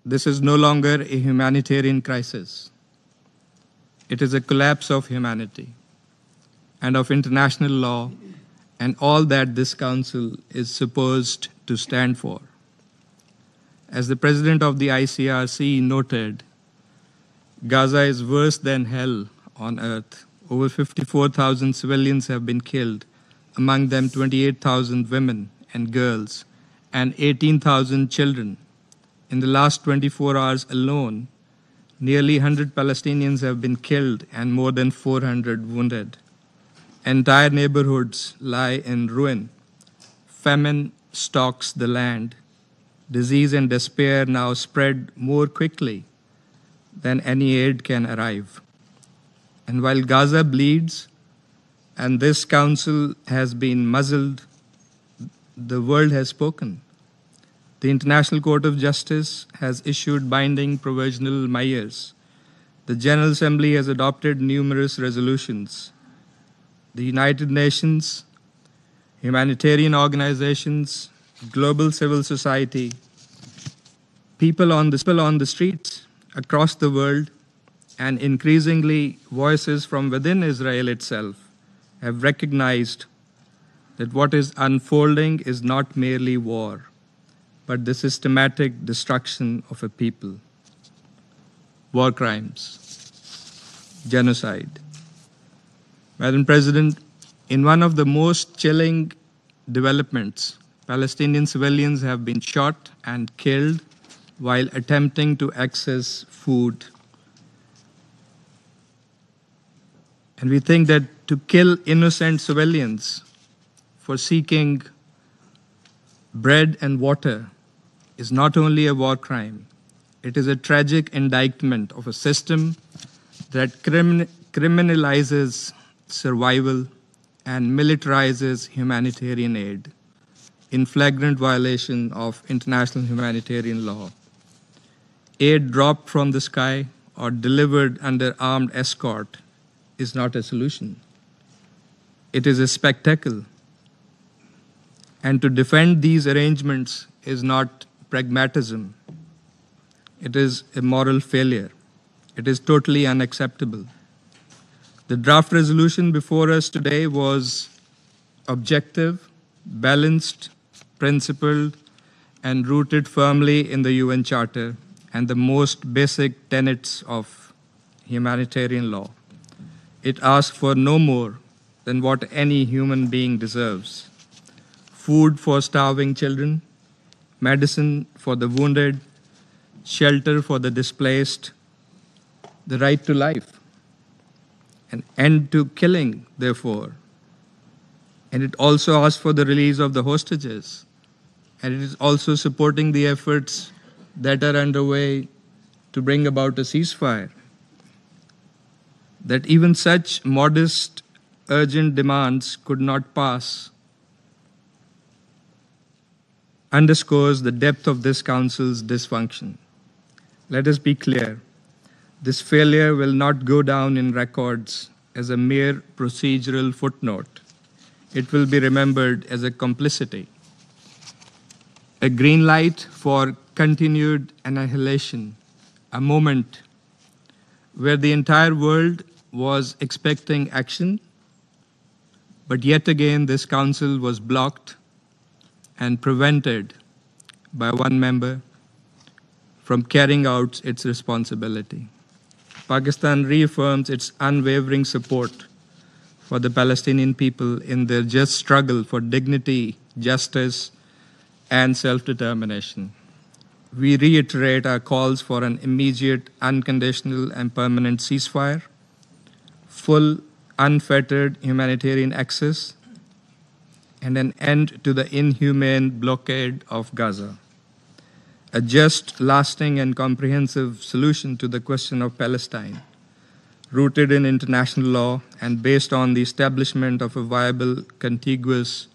This is no longer a humanitarian crisis. It is a collapse of humanity and of international law and all that this Council is supposed to stand for. As the President of the ICRC noted, Gaza is worse than hell on earth. Over 54,000 civilians have been killed, among them 28,000 women and girls, and 18,000 children. In the last 24 hours alone, nearly 100 Palestinians have been killed and more than 400 wounded. Entire neighborhoods lie in ruin. Famine stalks the land. Disease and despair now spread more quickly than any aid can arrive. And while Gaza bleeds and this Council has been muzzled, the world has spoken. The International Court of Justice has issued binding provisional measures. The General Assembly has adopted numerous resolutions. The United Nations, humanitarian organizations, global civil society, people on the streets across the world, and increasingly voices from within Israel itself have recognized that what is unfolding is not merely war, but the systematic destruction of a people. War crimes, genocide. Madam President, in one of the most chilling developments, Palestinian civilians have been shot and killed while attempting to access food. And we think that to kill innocent civilians for seeking bread and water is not only a war crime, it is a tragic indictment of a system that criminalizes survival and militarizes humanitarian aid in flagrant violation of international humanitarian law. Aid dropped from the sky or delivered under armed escort is not a solution. It is a spectacle. And to defend these arrangements is not pragmatism. It is a moral failure. It is totally unacceptable. The draft resolution before us today was objective, balanced, principled, and rooted firmly in the UN Charter and the most basic tenets of humanitarian law. It asks for no more than what any human being deserves: food for starving children, medicine for the wounded, shelter for the displaced, the right to life. An end to killing, therefore. And it also asks for the release of the hostages. And it is also supporting the efforts that are underway to bring about a ceasefire. That even such modest, urgent demands could not pass underscores the depth of this Council's dysfunction. Let us be clear. This failure will not go down in records as a mere procedural footnote. It will be remembered as a complicity, a green light for continued annihilation, a moment where the entire world was expecting action, but yet again this Council was blocked and prevented by one member from carrying out its responsibility. Pakistan reaffirms its unwavering support for the Palestinian people in their just struggle for dignity, justice, and self-determination. We reiterate our calls for an immediate, unconditional, and permanent ceasefire, full, unfettered humanitarian access, and an end to the inhumane blockade of Gaza. A just, lasting, and comprehensive solution to the question of Palestine, rooted in international law and based on the establishment of a viable, contiguous,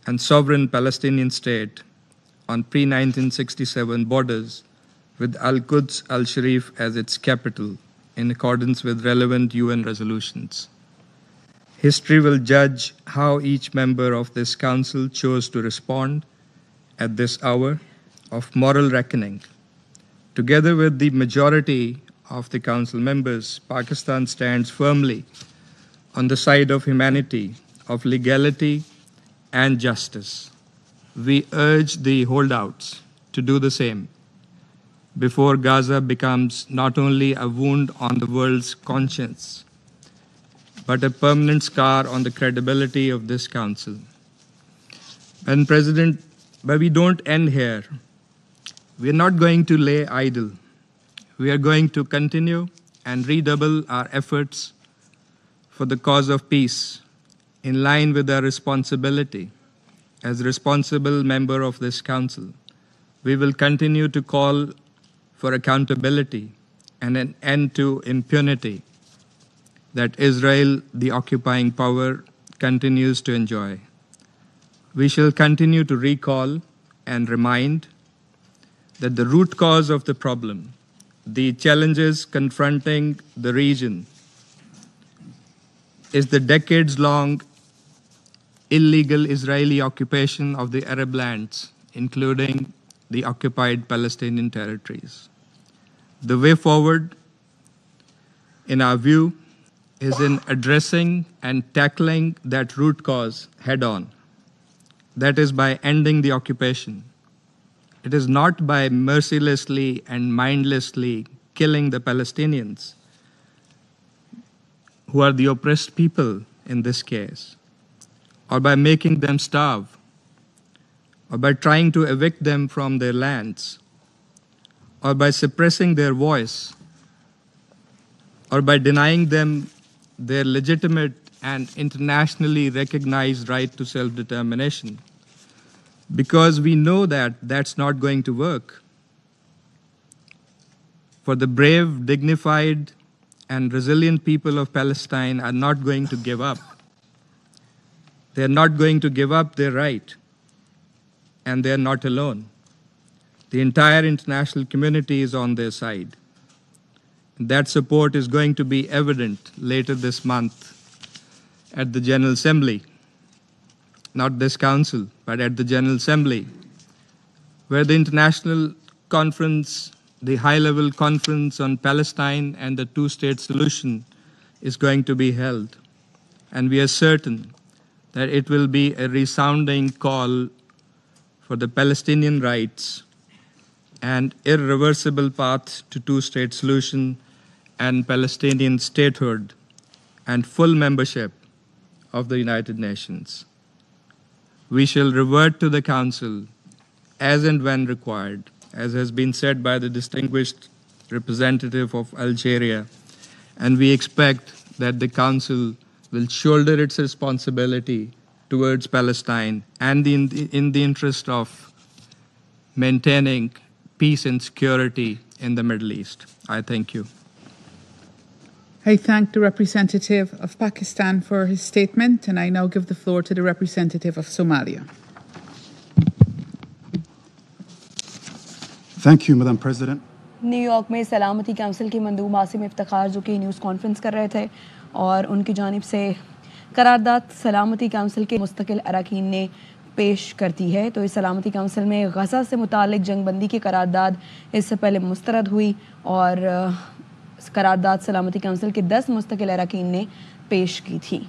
and sovereign Palestinian state on pre-1967 borders with Al-Quds al-Sharif as its capital in accordance with relevant UN resolutions. History will judge how each member of this Council chose to respond at this hour of moral reckoning, Together with the majority of the Council members, Pakistan stands firmly on the side of humanity, of legality and justice. We urge the holdouts to do the same before Gaza becomes not only a wound on the world's conscience, but a permanent scar on the credibility of this Council. And President, but we don't end here. We're not going to lay idle. We are going to continue and redouble our efforts for the cause of peace in line with our responsibility as a responsible member of this Council. We will continue to call for accountability and an end to impunity that Israel, the occupying power, continues to enjoy. We shall continue to recall and remind that the root cause of the problem, the challenges confronting the region, is the decades-long illegal Israeli occupation of the Arab lands, including the occupied Palestinian territories. The way forward, in our view, is in addressing and tackling that root cause head-on. That is by ending the occupation. It is not by mercilessly and mindlessly killing the Palestinians, who are the oppressed people in this case, or by making them starve, or by trying to evict them from their lands, or by suppressing their voice, or by denying them their legitimate and internationally recognized right to self-determination. Because we know that that's not going to work. For the brave, dignified, and resilient people of Palestine are not going to give up. They're not going to give up their right, and they're not alone. The entire international community is on their side. That support is going to be evident later this month at the General Assembly, not this Council, but at the General Assembly, where the international conference, the high-level conference on Palestine and the two-state solution is going to be held. And we are certain that it will be a resounding call for the Palestinian rights and irreversible path to two-state solution and Palestinian statehood and full membership of the United Nations. We shall revert to the Council as and when required, as has been said by the distinguished representative of Algeria, and we expect that the Council will shoulder its responsibility towards Palestine and in the interest of maintaining peace and security in the Middle East. I thank you. I thank the representative of Pakistan for his statement, and I now give the floor to the representative of Somalia. Thank you, Madam President. New York में सलामती council के मंदूब आसिम इफ्तिखार जो कि news conference कर रहे थे और उनकी जानिब से करारदाद सलामती काउंसिल के मुस्तकिल अरकान ने पेश करती है। तो इस सलामती काउंसिल में गज़ा से मुतालिक जंगबंदी की करारदाद इससे पहले मुस्तरद हुई और करारदाद सलामती काउंसिल के 10 मुस्तकिल अरकान ने पेश की थी।